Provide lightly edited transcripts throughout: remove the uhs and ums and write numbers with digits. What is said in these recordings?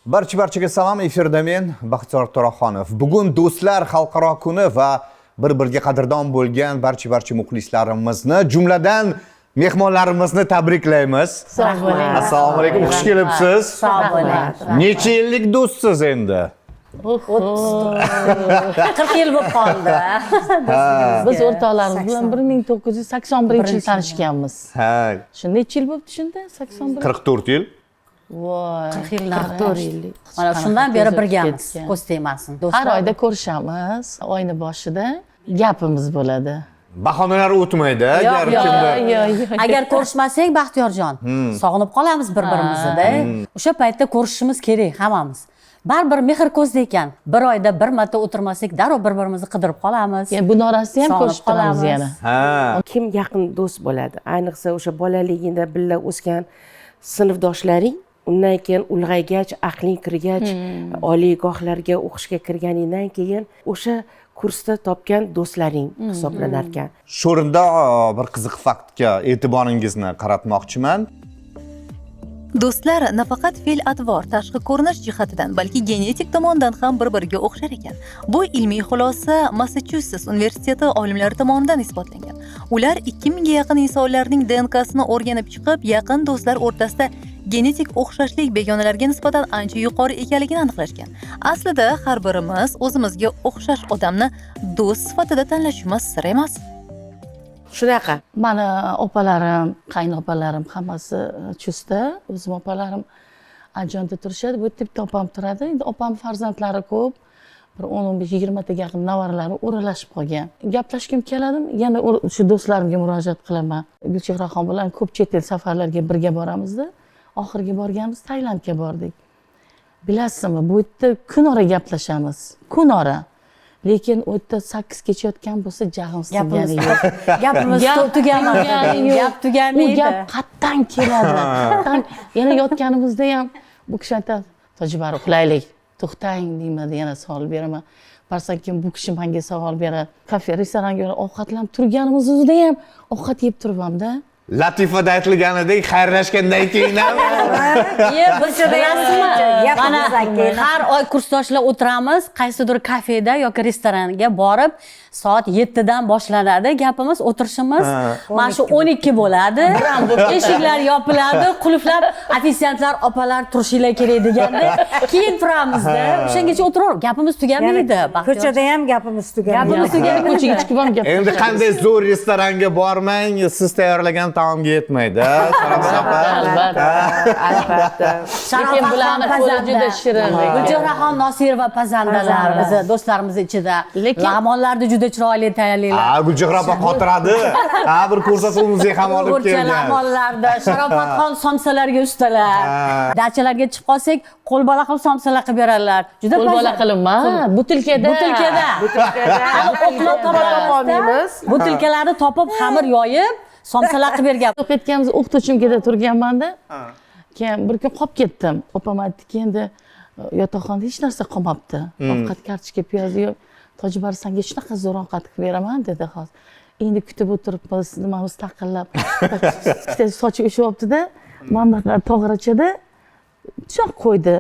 Barchaga salom, efirda men Baxtiyor To'raxonov. Bugun do'stlar xalqaro kuni va bir-biriga qadrdon bo'lgan barcha muxlislarimizni, jumladan mehmonlarimizni tabriklaymiz. Assalomu alaykum, xush kelibsiz. Sog' bo'ling. Necha yillik do'stsiz endi? 40 yil bo'lib qoldi. Biz o'rtoqlarimiz bilan 1981-yil tanishganmiz. Ha. Shunda necha yil bo'libdi shunda? 81. 44 yil. Voy, 40 yildan 44 yil. Mana shundan beri birgamiz. Ko'z tegmasin. Har oyda ko'rishamiz. Oyning boshida gapimiz bo'ladi. Bahonalar o'tmaydi agar kimdir. Agar ko'rishmasak, Baxtiyorjon, sog'inib qolamiz bir-birimizni-da. O'sha paytda ko'rishimiz kerak hammamiz. Baribir mehr ko'zda ekan. Bir oyda bir marta o'tirmasak, darrov bir-birimizni qidirib qolamiz. Bu orasida ham ko'rishib qolamiz yana. Ha. Kim yaqin do'st bo'ladi? Ayniqsa o'sha bolaligingda birga o'sgan sinfdoshlaring, undan keyin ulg'aygach, aqling kirgach, oliygohlarga o'qishga kirganingdan keyin o'sha kursda topgan do'stlaring hisoblanar ekan. Shu o'rinda bir qiziq faktga e'tiboringizni qaratmoqchiman. Do'stlar nafaqat fe'l-atvor, tashqi ko'rinish jihatidan, balki genetik tomondan ham bir-biriga o'xshar ekan. Bu ilmiy xulosa Massachusets universiteti olimlari tomonidan isbotlangan. Ular 2000 ga yaqin insonlarning DNKsini o'rganib chiqib, yaqin do'stlar o'rtasida genetik o'xshashlik begonalarga nisbatan ancha yuqori ekanligini aniqlashgan. Aslida har birimiz o'zimizga o'xshash odamni do'st sifatida tanlashimiz sir emas. Shunaqa. Mana opalarim, qaynopalarim hammasi chustda. O'zim opalarim Andijonda turishadi. Bu yerda bitta opam turadi. Endi opam farzandlari ko'p. Bir 10-15-20 taga yaqin nevaralari o'ralashib qolgan. Gaplashgim keladi, yana shu do'stlarimga murojaat qilaman. Gulchehraxon bilan ko'p chet el safarlarga birga boramizda. Oxirgi borganimiz Tailandga bordik. Bilasizmi, bu yerda kunora gaplashamiz. Kunora. Lekin u yerda 8 kechayotgan bo'lsa jag'imiz tegani yo'q. Gapimiz tugamadi. Gap tugamaydi. U gap qatdan keladi. Yana yotganimizda ham bu kishi aytadi, "Tojibar, uxlaylik. To'xtang" deyman, yana savol beraman. Barsan keyin bu kishi menga savol beradi. Kafe, restoranga ovqatlanib turganimiz o'zida ham ovqat yeb turibman-da. Latifada aytilganidek, xayrlashgandan keyin ham Mana har oy kursdoshlar o'tiramiz, qaysidir kafeda yoki restoranga borib, soat 7 dan boshlanadi gapimiz, o'tirishimiz. Mana shu 12 bo'ladi. Eshiklar yopiladi, qulflab, ofitsiantlar, opalar turishinglar kerak deganda, keyin turamizda. O'shangacha o'tiraverib, gapimiz tugamaydi. Ko'chada ham gapimiz tugamaydi. Gapimiz tugamaydi. Ko'chaga chiqib ham gap. endi qanday zo'r restoranga bormang, siz tayyorlagan taomga yetmaydi. Albatta. Lekin bularni qo'li juda shirin. Gulchehraxon Nosirova pazandalar bizni do'stlarimiz ichida. Lag'monlarni juda chiroyli tayyorlaydilar. Ha, Gulchehra opa xotiradi. Ha, bir ko'rsatuvimizga ham olib kelgan. Lag'monlarda Sharofatxon somsalarga ustalar. Dachalarga chiqib qolsak, qo'l bola qilib somsalar qilib beradilar. Juda Qo'l bola qilinma, butilkada. Butilkada. Butilkalarni topib, xamir yoyib, somsalar qilib bergan. O'qiyotganimiz o'qituvchimga turganmanda. Keyin bir kun qolib ketdim. Opam aytdiki, endi yotoqxonada hech narsa qolmabdi. Ovqat kartochka piyoz yo'q. Tojibar, senga shunaqa zo'r ovqat qilib beraman dedi hozir. Endi kutib o'tiribmiz, nimamiz taqillab. Sochi o'shyapti-da, mana tog'rachada choq qo'ydi.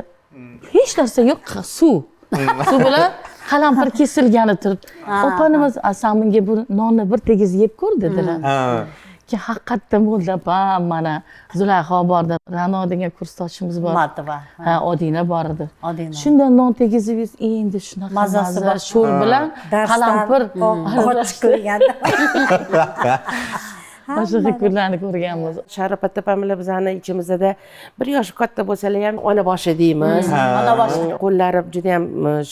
Hech narsa yo'q, suv. Suv bilan qalampir kesilgani turibdi. Opanimiz, "San bunga bu nonni bir tegiz yeb ko'r" dedilar. Ki haqiqatdan bo'ldi, mana Zulayho bordi, Ra'no degan kursdoshimiz bor. Matva. Ha, Odina bor edi. Odina. Shunda non tegizib endi shunaqa Mazasi bor. sho'r bilan qalampir Ochib qo'yganda. boshqa kunlarni ko'rganmiz. Sharopat opamiz bizani ichimizda bir yosh katta bo'lsalar ham ona boshi deymiz. Ona boshi. Qo'llari juda ham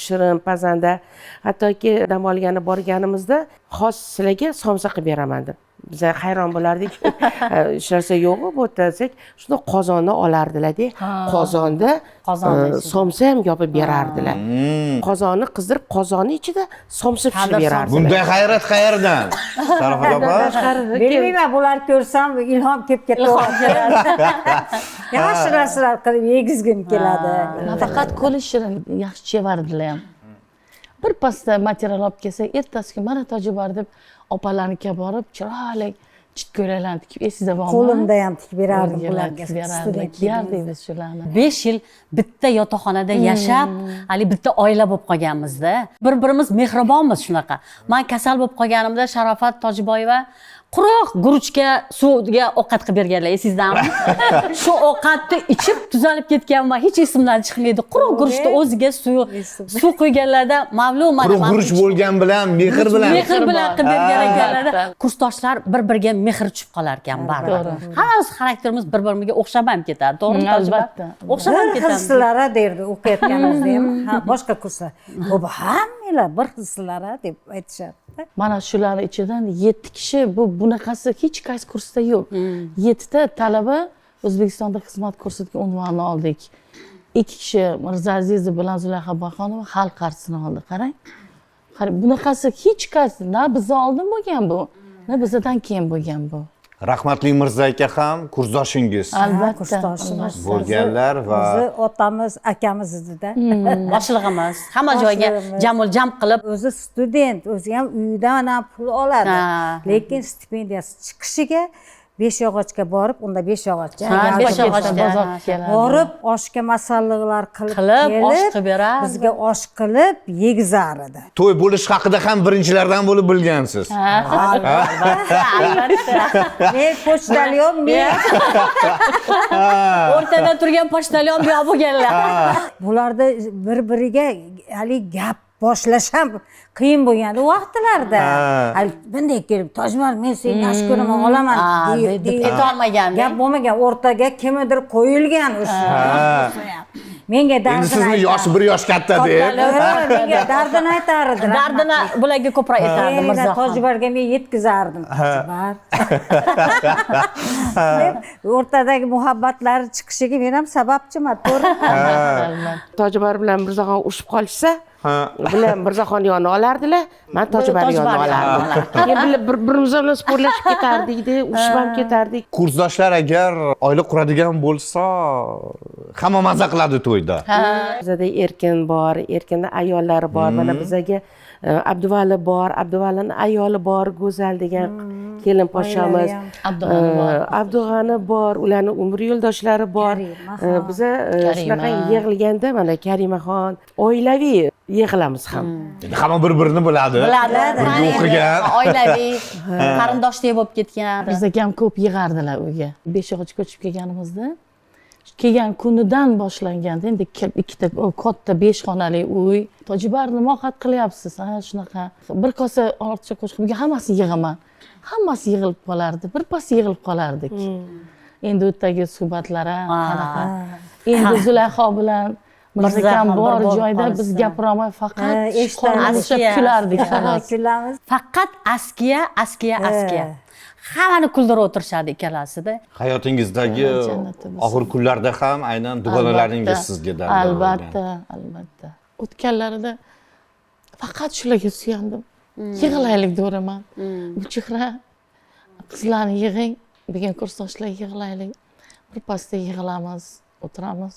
shirin, pazanda. Hattoki dam olgani borganimizda xos sizlarga somsa qilib beraman deb. Biz hayron bo'lardik. Hech narsa yo'q bu desak, shunda qozonni olardilar-da. Qozonda somsa ham yopib berardilar. Qozonni qizdirib, qozonni ichida somsa pishirib berardilar. Bunday hayrat qayerdan? Sharofat opa. Bilmayman, bularni ko'rsam ilhom kelib ketaveradi. Yaxshi narsalar qilib yegizgim keladi. Faqat qo'li shirin, yaxshi chevardilar ham. Bir pasta material olib kelsak, ertasi kun mana Tojibar deb opalarnikiga borib, chiroyli chit ko'ylaklarni tikib esingizda bormi? Qo'limda ham tikib berardim O'rgilab bularga. tikib berardik, kiyardik biz shularni. 5 yil bitta yotoqxonada yashab, hali bitta oila bo'lib qolganmizda. Bir-birimiz mehribonmiz shunaqa. Men kasal bo'lib qolganimda Sharofat Tojiboyeva quruq guruchga suvga ovqat qilib berganlar, esingizdami? Shu ovqatni ichib tuzalib ketganman, hech esimdan chiqmaydi. Quruq guruchni o'ziga suv quyganlarda Mavlum mana Quruq guruch bo'lgan bilan, mehr bilan. mehr bilan qilib bergan ekanlarda kursdoshlar bir-biriga mehr tushib qolar ekan baribir. Hammamiz xarakterimiz bir-biriga o'xshab ham ketadi, to'g'rimi? Albatta. O'xshab ham Bir ketadi. xilsizlar derdi o'qiyotganimizda ham, boshqa kurslar. Bu hammalar bir xilsizlar deb aytishadi. Mana shular ichidan 7 kishi bunaqasi hech qaysi kursda yo'q. 7 ta talaba O'zbekistonda xizmat ko'rsatgan unvonni oldik. 2 kishi Mirzazizov bilan Zulayha Bahonova xalq qarshisini oldi. Qarang. Bunaqasi hech qaysi na bizdan oldin bo'lgan bu, na bizdan keyin bo'lgan bu. Rahmatli Mirza aka ham kursdoshingiz Albatta. Kursdoshimiz bo'lganlar va o'zi otamiz, akamiz edi-da. Boshlig'imiz hamma joyga jamul jam qilib O'zi student, o'zi ham uyidan ham pul oladi. Ha. Lekin stipendiyasi chiqishiga Beshyog'ochga borib, unda Beshyog'ochga Beshyog'ochga bozorga keladi. borib, oshga masalliqlar qilib osh qilib beradi. bizga osh qilib yegizar edi. to'y bo'lish haqida ham birinchilardan bo'lib bilgansiz. Men pochtalyon, men o'rtada turgan pochtalyon bu yoq bo'lganlar. bularda bir-biriga hali gap boshlash ham qiyin bo'lgan vaqtlarda. Hali bunday kelib, Tojmar, men seni yaxshi ko'raman, olaman deb aytolmagan. Gap bo'lmagan, o'rtaga kimnidir qo'yilgan o'sha. Menga Endi dardini sizni yoshi bir yosh katta deb. menga dardini aytar edi. Dardini bularga ko'proq aytardi Mirzaxon. Tojibarga men yetkazardim. Tojibar. Deb o'rtadagi muhabbatlari chiqishiga men ham sababchiman, to'g'ri? Tojibar bilan Mirzaxon urushib qolishsa, bilan Mirzaxon yonini olardilar, men Tojibar yonini olardim. Keyin bir-birimiz bilan sportlashib ketardik-da, urushib ham ketardik. Kursdoshlar agar oila quradigan bo'lsa, hamma maza qiladi to'yda. Bizada Erkin bor, Erkinda ayollari bor. Mana bizaga Abduvali bor, Abduvalini ayoli bor, Go'zal degan kelin poshamiz. Abdug'ani bor, ularning umr yo'ldoshlari bor. Biza shunaqa yig'ilganda mana Karimaxon, oilaviy yig'ilamiz ham. Endi hamma bir-birini biladi. Birga o'qigan. Oilaviy, qarindoshdek bo'lib ketgan. Bizga ham ko'p yig'ardilar uyga. Beshyog'ochga ko'chib kelganimizda kelgan kunidan boshlanganda endi ikkita katta 5 xonali uy. Tojibar nima ovqat qilyapsiz? Ha, shunaqa. Bir kosa ortiqcha qo'shib hammasi yig'aman. Hammasi yig'ilib qolardi. Birpas yig'ilib qolardik. Endi u yerdagi suhbatlar qanaqa. Endi Zulayho bilan Mirzakam bor joyda biz gapirolmay faqat qornishib kulardik. Kulamiz. Faqat askiya. Hammani kuldirib o'tirishadi ikkalasida. Hayotingizdagi jannatda bo'lsin. og'ir kunlarda ham aynan dugonalaringiz sizga dardor Albatta. O'tganlarida faqat shularga suyandim. Yig'laylik deyman. Bu chehra qizlarni yig'ing, degan kursdoshlar yig'laylik. Birpasda yig'ilamiz, o'tiramiz.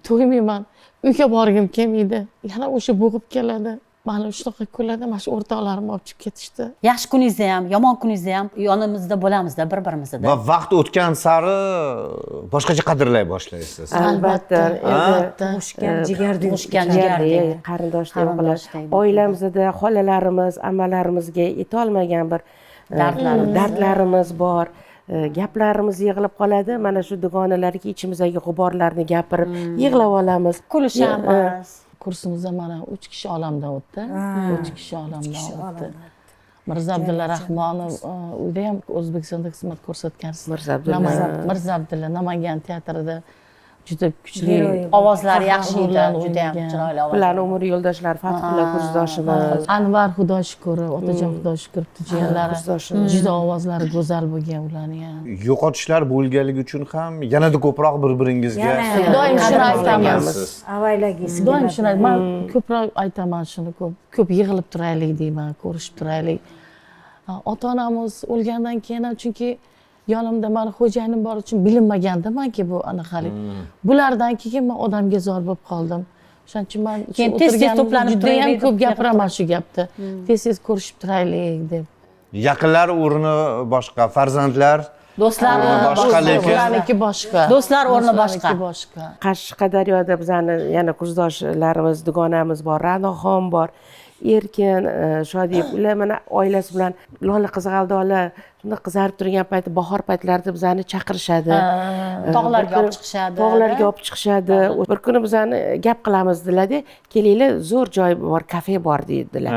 To'ymayman. Uyga borgim kelmaydi. Yana o'sha bo'g'ib keladi. Mana shunaqa kunlarda mana shu o'rtoqlarim olib chiqib ketishdi. Yaxshi kuningizda ham, yomon kuningizda ham yonimizda bo'lamizda bir-birimizda. Va vaqt o'tgan sari boshqacha qadrlay boshlaysiz. Albatta, Urushgan jigardek. Urushgan jigardek. qarindoshday qilib. Oilamizda xolalarimiz, ammalarimizga yetolmagan bir dardlarimiz bor. Gaplarimiz yig'ilib qoladi. Mana shu dugonalarga ichimizdagi g'uborlarni gapirib yig'lab olamiz. Kulishamiz. Kursimizda mana 3 kishi olamdan o'tdi. 3 kishi olamdan o'tdi. Mirza Abdulla Rahmonov uyda ham O'zbekistonda xizmat ko'rsatgan. Mirza Abdulla Namangan teatrida juda kuchli Ovozlari yaxshi edi, juda ham chiroyli ovoz. Ularning umr yo'ldoshlari Fathullo kursdoshimiz. Anvar Xudoshkurov, Otajon Xudoshkurovni jiyanlari juda ovozlari go'zal bo'lgan ularning ham. Yo'qotishlar bo'lganligi uchun ham yanada ko'proq bir-biringizga Doim shuni aytamiz. Avaylagiz. Doim shuni men ko'proq aytaman shuni, ko'p yig'ilib turaylik deyman, ko'rishib turaylik. Ota-onamiz o'lgandan keyin ham chunki yonimda mani xo'jayinim bor uchun bilinmagandimanki bu anaqalik. Bulardan keyin men odamga zor bo'lib qoldim. O'shaning uchun men Keyin tez to'planib juda ham ko'p gapiraman shu gapni. Tez ko'rishib turaylik deb. Yaqinlar o'rni boshqa, farzandlar do'stlar o'rni boshqa, lekin Ularniki boshqa. Do'stlar o'rni boshqa. Do'stlarniki boshqa. Qashqadaryoda bizani yana kursdoshlarimiz, dugonamiz bor, Ra'noxon bor, Erkin, Shodiyev. Ular mana oilasi bilan Lola Qizg'aldoqlar shunday qizarib turgan payti, bahor paytlarida bizani chaqirishadi. Tog'larga olib chiqishadi. Tog'larga olib chiqishadi. Bir kuni bizani gap qilamiz dedilar-da, kelinglar, zo'r joy bor, kafe bor dedilar.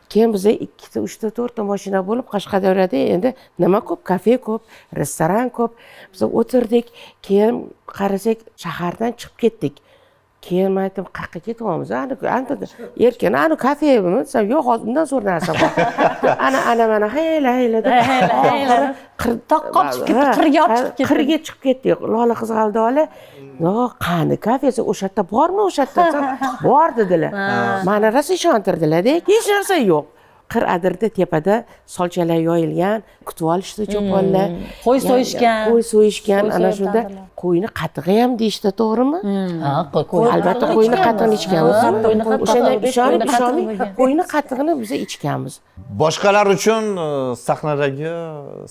Keyin biza 2 ta, 3 ta, 4 ta mashina bo'lib Qashqadaryoda endi nima ko'p, kafe ko'p, restoran ko'p. Biz o'tirdik, keyin qarasak shahardan chiqib ketdik. Keyin men aytdim, qayerga ketyapmiz? Erkin, ani kafemi? Desam, yo'q, hozir undan zo'r narsa bor. Ana mana hayla deb. Toqqa olib chiqib ketdi, qirga olib chiqib ketdi. Qirga chiqib ketdik. Lola Qizg'aldoqlar, "Yo'q, qani kafesi o'sha yerda bormi, o'sha yerda?" Bor dedilar. Meni rosa ishontirdilar-da, hech narsa yo'q. Qir adirda tepada solchalar yoyilgan, kutib olishdi cho'ponlar. Qo'y so'yishgan. Qo'y so'yishgan, Qo'y ana so'yib shunda tadbirlar. qo'yni qatig'i ham deyishdi, to'g'rimi? Ha, qo'y. Albatta qo'yni qattiqini ichganmiz. Qo'yni O'shanda qattiq- ishonib qo'yni qattiq- qo'yni qattig'ini biz ichganmiz. boshqalar uchun sahnadagi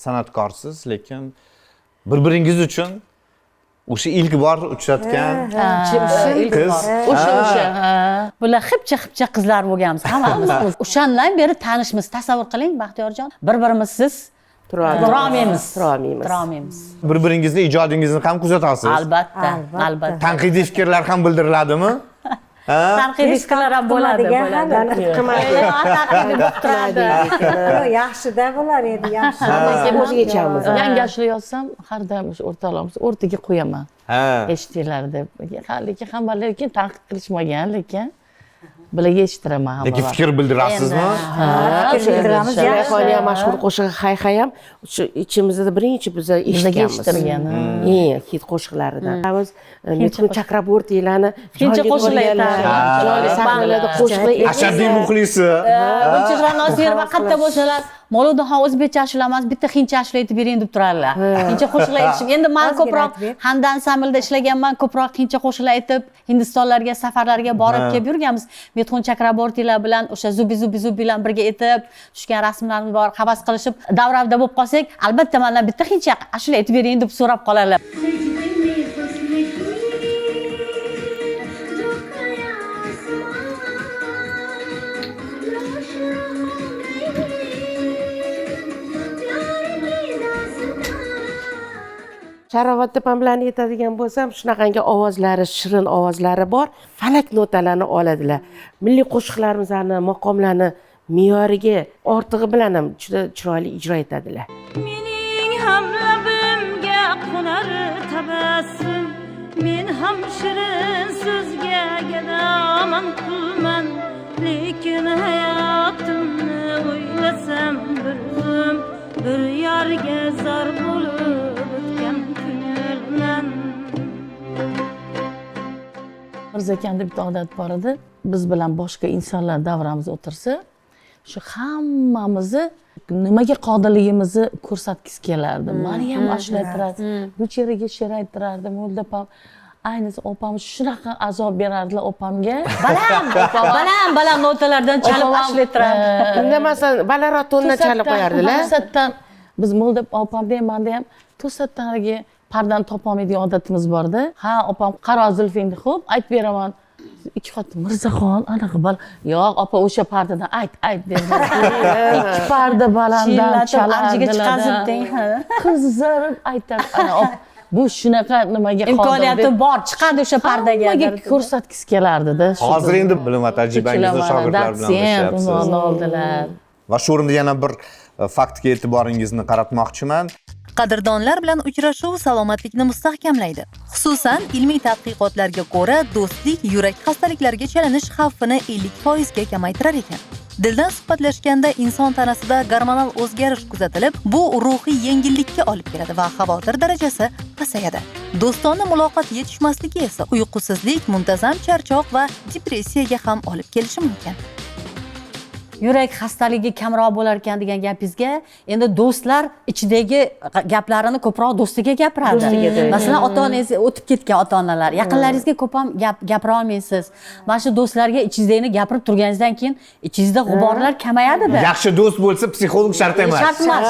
san'atkorsiz, lekin bir-biringiz uchun o'sha ilk bor uchratgan qiz. O'sha. Bular xipcha qizlar bo'lganmiz hammamiz. O'shandan beri tanishmiz. Tasavvur qiling, Baxtiyorjon, bir-birimizsiz turolmaymiz. Turolmaymiz. Bir-biringizni ijodingizni ham kuzatasiz. Albatta. Tanqidiy fikrlar ham bildiriladimi? Tanqidiy fikrlar ham bo'ladi. Yaxshida bo'lar edi, yaxshi. O'ziga ichamiz. Yangashlayolsam har doim o'sha o'rtoqlarimiz o'rtaga qo'yaman. Eshitinglar deb. Lekin hammalar lekin tanqid qilishmagan, lekin bularga eshitiraman Lekin fikr bildirasizmi? Fikr bildiramiz, yaxshi. Xoliya mashhur qo'shig'i hay-hayam shu ichimizda birinchi biz eshitganmiz. eshittirgan. Hit qo'shiqlaridan. Biz Metro Chakrabortilarni Ikkinchi qo'shiqlar aytadi. jonli sahnalarda qo'shiqlar Ashaddiy muxlisi. Buncha Nosir va qatta bo'lsalar, Moludaxon o'zbekcha ashulamas, bitta hindcha ashula aytib bering deb turarlar. Hindcha qo'shiqlar aytishim. Endi men ko'proq Handan Samilda ishlaganman, ko'proq hindcha qo'shiqlar aytib, Hindistonlarga, safarlarga borib kelib yurganmiz. Metxun Chakrabortilar bilan o'sha zubi bilan birga aytib, tushgan rasmlarimiz bor, havas qilishib, davravda bo'lib qolsak, albatta mendan bitta hindcha ashula aytib bering deb so'rab qoladilar. Sharovat opam bilan aytadigan bo'lsam, shunaqangi ovozlari, shirin ovozlari bor. Falak notalarni oladilar. Milliy qo'shiqlarimizni, maqomlarni me'yoriga ortig'i bilan ham juda chiroyli ijro etadilar. Mening ham labimga qo'nar tabassum, men ham shirin so'zga gadaman qulman, lekin hayotimni o'ylasam bir zum, bir yarga zor bo'lib o'tgan kunlarman. Mirzakanda bitta odat bor edi. Biz bilan boshqa insonlar davramizda o'tirsa, shu hammamizni nimaga qodirligimizni ko'rsatgisi kelardi. Meni ham ashula aytirardi, Gulchehraga she'r aytirardi, Molda opam. Ayniqsa opam shunaqa azob berardilar opamga. Baland notalardan chalib ashula aytirardi. Indamasdan balandroq tondan chalib qo'yardilar. To'satdan biz Molda opamda ham, menda ham to'satdan haligi pardani topolmaydigan odatimiz bor-da. Ha, opam qaro zulfingni xo'p, aytib beraman. Ikki xotin Mirzaxon anaqa yo'q, opa o'sha pardadan ayt dedi. Ikki parda balanddan arjiga chiqazibding. Qizarib aytadi. Bu shunaqa nimaga qodir. Imkoniyati bor, chiqadi o'sha pardaga. Nimaga ko'rsatgisi kelardi-da. Hozir endi bilim va tajribangizni shogirdlar bilan ishlayapsiz. oldilar. Va shu o'rinda yana bir faktga e'tiboringizni qaratmoqchiman. Qadrdonlar bilan uchrashuv salomatlikni mustahkamlaydi. Xususan, ilmiy tadqiqotlarga ko'ra, do'stlik yurak xastaliklariga chalinish xavfini 50% ga kamaytirar ekan. Dildan suhbatlashganda inson tanasida gormonal o'zgarish kuzatilib, bu ruhiy yengillikka olib keladi va xavotir darajasi pasayadi. Do'stona muloqot yetishmasligi esa uyqusizlik, muntazam charchoq va depressiyaga ham olib kelishi mumkin. yurak xastaligi kamroq bo'lar ekan degan gapingizga endi do'stlar ichidagi gaplarini ko'proq do'stiga gapiradi. Masalan, ota-onangiz o'tib ketgan ota-onalar, yaqinlaringizga ko'p ham gapira olmaysiz. Mana shu do'stlarga ichingizdagini gapirib turganingizdan keyin ichingizda g'uborlar kamayadi-da. Yaxshi do'st bo'lsa psixolog shart emas. Shart emas.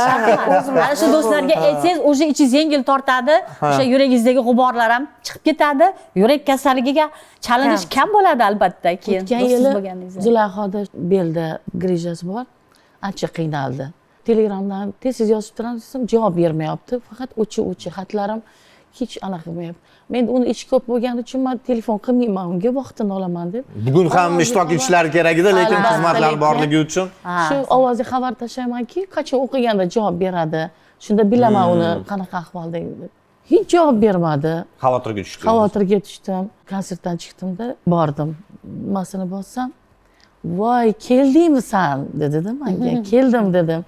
Mana shu do'stlarga aytsangiz, o'sha ichingiz yengil tortadi, o'sha yuragingizdagi g'uborlar ham chiqib ketadi. Yurak kasalligiga chalinish kam bo'ladi albatta keyin. O'tgan yili Zulayhoda belda grijasi bor, ancha qiynaldi. Telegramdan tez yozib turaman desam, javob bermayapti. Faqat o'chi xatlarim hech anaqa qilmayapti. Men uni ish ko'p bo'lgani uchun men telefon qilmayman unga, vaqtini olaman deb. Bugun ham ishtirok etishlari kerak edi, lekin Albatta, xizmatlar borligi uchun Shu ovozli xabar tashlaymanki, qachon o'qiganda javob beradi. Shunda bilaman uni qanaqa ahvolda. Hech javob bermadi. xavotirga tushdim. Xavotirga tushdim. Konsertdan chiqdimda bordim. Masini bossam, "Voy, keldingmi sen?" dedi-da menga. "Keldim" dedim.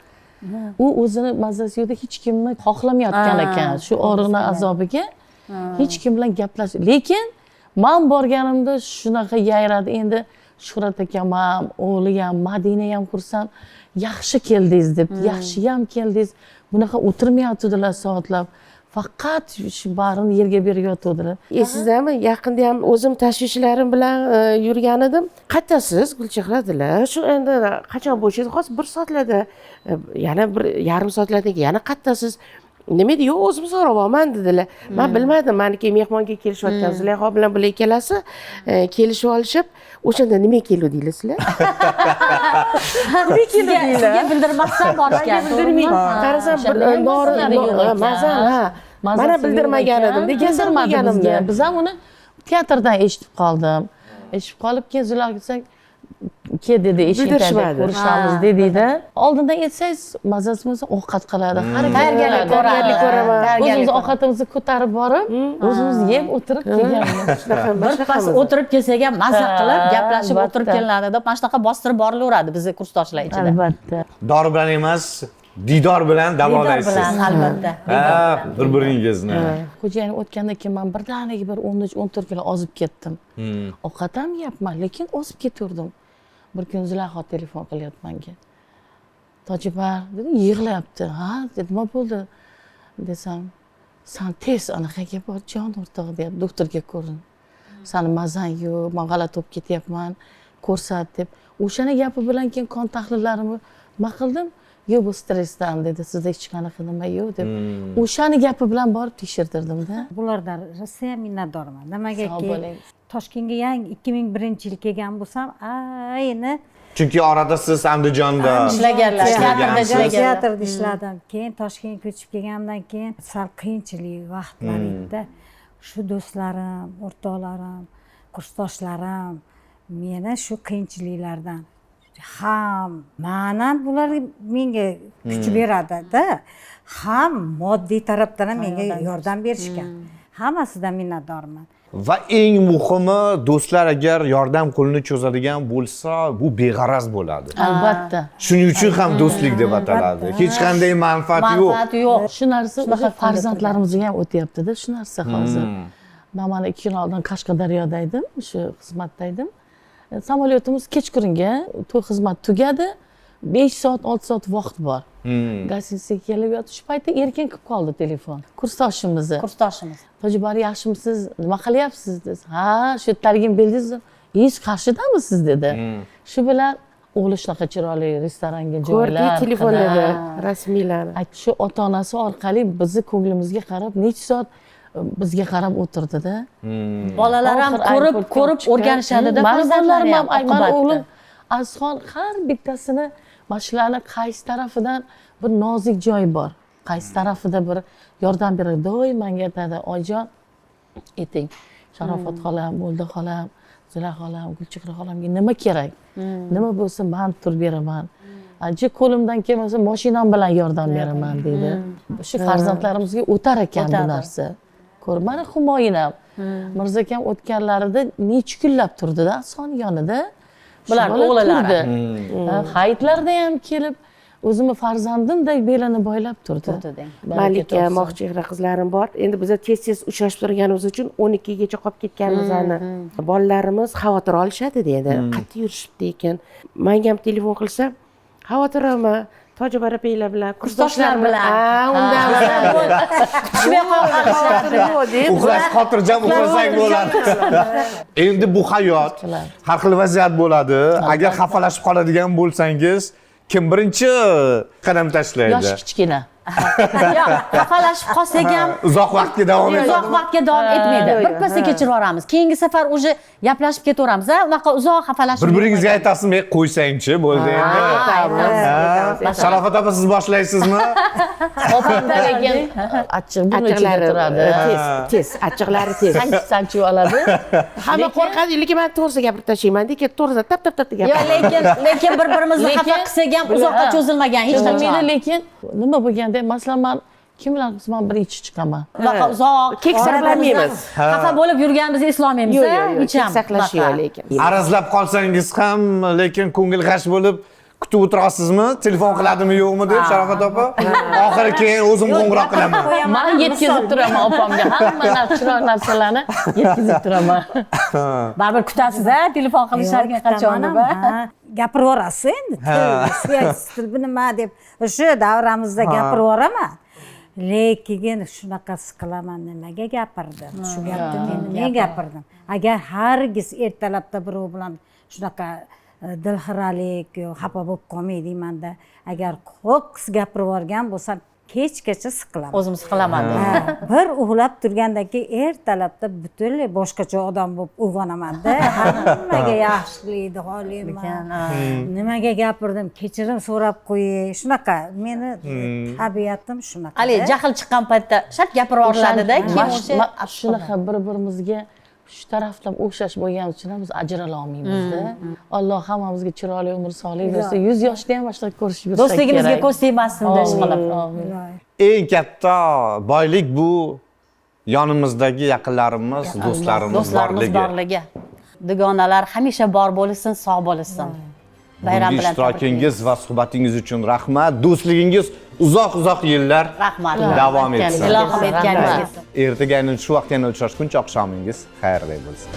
U o'zini mazasi yo'qda hech kimni xohlamayotgan ekan, shu og'riqning azobiga hech kim bilan gaplash. Lekin men borganimda shunaqa yayradi. Endi Shuhrat akam ham, o'g'li ham, Madina ham kursam, "Yaxshi keldingiz" deb, "Yaxshiyam keldingiz." Bunaqa o'tirmayotdilar soatlab. Faqat shu barini yerga berib yotadilar. Esizdami, yaqinda ham o'zim tashvishlarim bilan yurgan edim. Qaytasiz Gulchehra dedilar. Shu endi qachon bo'shingiz? Hozir 1 soatlarda, yana 1,5 soatlardan keyin yana qaytasiz. Nima deydi? Yo'q, o'zim so'rayapman dedilar. Men bilmadim, meniki mehmonga kelishayotgan Zulayho bilan bular ikkalasi kelishib olishib, o'shanda nima keluvdinglar sizlar? Sizga bildirmasdan borishgan. Qarasam bir mazan, ha. Mana bildirmagan edim. Bildirmadi bizga. Biz ham uni teatrdan eshitib qoldim. Eshitib qolib, keyin Zulayho ke dedi, eshitadi, ko'rishamiz dedi-da. Oldindan aytsangiz, mazasimiz ovqat qiladi. Tayyorgarlik ko'raman. O'zimiz ovqatimizni ko'tarib borib, o'zimiz yeb o'tirib kelganmiz. Birpas o'tirib kelsak ham maza qilib, gaplashib o'tirib kelinadi deb mana shunaqa bostirib borilaveradi bizning kursdoshlar ichida. Albatta. Dori bilan emas, didor bilan davolaysiz. Didor bilan albatta. Bir-biringizni. Xo'jayin o'tgandan keyin men birdaniga bir 13-14 kilo ozib ketdim. Ovqat ham yeyapman, lekin ozib ketaverdim. Bir kun Zulayho telefon qilyapti menga. "Tojibar" dedi, "yig'layapti." "Ha?" dedim, "Nima bo'ldi?" desam, "Sen tez anaqaga bor, jon o'rtog'i" deb doktorga ko'rin. "Sani mazang yo'q, men g'alati bo'lib ketyapman, ko'rsat" deb. O'shani gapi bilan keyin qon tahlillarimni nima qildim? "Yo'q, bu stressdan" dedi. "Sizda hech qanaqa nima yo'q" deb. O'shani gapi bilan borib tekshirtirdim-da. Bulardan rosa minnatdorman. Nimagaki Toshkentga yangi 2001-yil kelgan bo'lsam, ayni Chunki orada siz Andijonda ishlaganlar, teatrda ishladim. Keyin Toshkentga ko'chib kelgandan keyin sal qiyinchilik vaqtlar edi. Shu do'stlarim, o'rtoqlarim, kursdoshlarim meni shu qiyinchiliklardan ham ma'nan bular menga kuch beradi-da, ham moddiy tarafdan ham menga yordam berishgan. Hammasidan minnatdorman. va eng muhimi, do'stlar agar yordam qo'lini cho'zadigan bo'lsa, bu beg'araz bo'ladi. Albatta. Shuning uchun ham do'stlik deb ataladi. Hech qanday manfaat yo'q. Manfaat yo'q. Shu narsa o'sha farzandlarimizga ham o'tyapti-da, shu narsa hozir. Men mana 2 yil oldin Qashqadaryoda edim, shu xizmatda edim. Samolyotimiz kechqurunga to'y xizmat tugadi. 5 soat, 6 soat vaqt bor. Gostinitsaga kelib yotib, shu paytda erkin qilib qoldi telefon. Kursdoshimizni. "Tojibar, yaxshimisiz? Nima qilyapsiz?" dedi. "Ha, shu yerlarga bildingizmi? Hech qarshidamisiz?" dedi. Shu bilan o'g'li shunaqa chiroyli restoranga joylar. Ko'rdik telefonlarda rasmiylarni. Shu ota-onasi orqali bizni ko'nglimizga qarab, necha soat bizga qarab o'tirdi-da. Bolalar ham ko'rib o'rganishadi-da. Farzandlarim ham aytgan o'g'lim Azxon har bittasini mashlarni qaysi tarafidan bir nozik joy bor. Qaysi tarafida bir yordam beradi. Doim menga aytadi, "Oyjon, ayting, Sharofat xolam, Bo'ldi xolam, Zulayho xolam, Gulchehra xolamga nima kerak? Nima bo'lsa men turib beraman. Ajib qo'limdan kelmasa, mashinam bilan yordam beraman" deydi. Shu farzandlarimizga o'tar ekan bu narsa. Ko'r, mana Humoyinam Mirzo akam o'tganlarida necha kunlab turdi-da, son yonida. Bular o'g'illari. Hayitlarda ham kelib o'zimni farzandimdek belini boylab turdi. Turdi deng. Malika moqchehra qizlarim bor. Endi biz tez uchrashib turganimiz uchun 12 gacha qolib ketganimizni bolalarimiz xavotir olishadi dedi. Qat'iy yurishibdi ekan. Menga ham telefon qilsa, xavotirimi? Toji barapeylar bilan, kursdoshlar bilan. Undan Kutishmay qolgan. Uxlash xotirjam uxlasak bo'ladi. Endi bu hayot har xil vaziyat bo'ladi. Agar xafalashib qoladigan bo'lsangiz, kim birinchi qadam tashlaydi? Yoshi kichkina. Yo'q, xafalashib qolsak ham Uzoq vaqtga davom etadi. uzoq vaqtga davom etmaydi. Birpasda kechirib yuboramiz. Keyingi safar уже gaplashib ketaveramiz. Unaqa uzoq xafalashib. Bir-biringizga aytasizmi, qo'ysangchi, bo'ldi endi. Sharofat opa siz boshlaysizmi? Opamda lekin achchiq burni ichida turadi. tez, achchiqlari tez. Sanchib oladi. Hamma qo'rqadi, lekin men to'g'ri gapirib tashlayman, lekin to'g'ri tap Yo'q, lekin bir-birimizni xafa qilsak ham uzoqqa cho'zilmagan hech Mayli, qachon. lekin nima bo'lganda masalan men kim bilan qilsam bir ichib chiqaman. Unaqa uzoq kek saqlamaymiz. xafa bo'lib yurganimizni eslamaymiz. Yo'q, Hech ham. saqlash yo'q lekin. Arazlab qolsangiz ham, lekin ko'ngil g'ash bo'lib kutib o'tirasizmi? Telefon qiladimi, yo'qmi deb Sharofat opa? Oxiri keyin o'zim qo'ng'iroq qilaman. Men yetkazib turaman opamga hamma chiroq narsalarni yetkazib turaman. Baribir kutasiz-a, telefon qilisharkan qachon deb. Gapirib yuborasiz endi. Til nima deb o'sha davramizda gapirib yuboraman. Lekin shunaqasi qilaman, nimaga gapirdim? Shu gapni men nimaga gapirdim? Agar hargiz ertalabda birov bilan shunaqa dilxiralik yo xafa bo'lib qolmaydimanda, agar ho'ks gapirib yuborgan bo'lsam, kechgacha siqilaman. O'zim siqilaman. Bir uxlab turgandan keyin ertalabda butunlay boshqacha odam bo'lib uyg'onaman-da. Hammaga yaxshilikni xohlayman. Nimaga gapirdim? Kechirim so'rab qo'ying. Shunaqa meni tabiatim shunaqa. Ali jahl chiqqan paytda shart gapirib yuboriladi-da, keyin o'sha shunaqa bir-birimizga shu tarafdan o'xshash bo'lgani uchun ham biz ajrala olmaymiz-da. Alloh hammamizga chiroyli umr sog'lik bersa, 100 yoshda ham mana shunaqa ko'rishib yursak kerak. do'stligimizga ko'z tegmasin deb qilib. Eng katta boylik bu yonimizdagi yaqinlarimiz, do'stlarimiz borligi. Dugonalar hamisha bor bo'lsin, sog' bo'lsin. Bayram Bugungi bilan ishtirokingiz va suhbatingiz uchun rahmat. Do'stligingiz uzoq yillar rahmat. davom etsin. Ilohim aytganingiz. Ertaga shu vaqtda yana uchrashguncha oqshomingiz xayrli bo'lsin.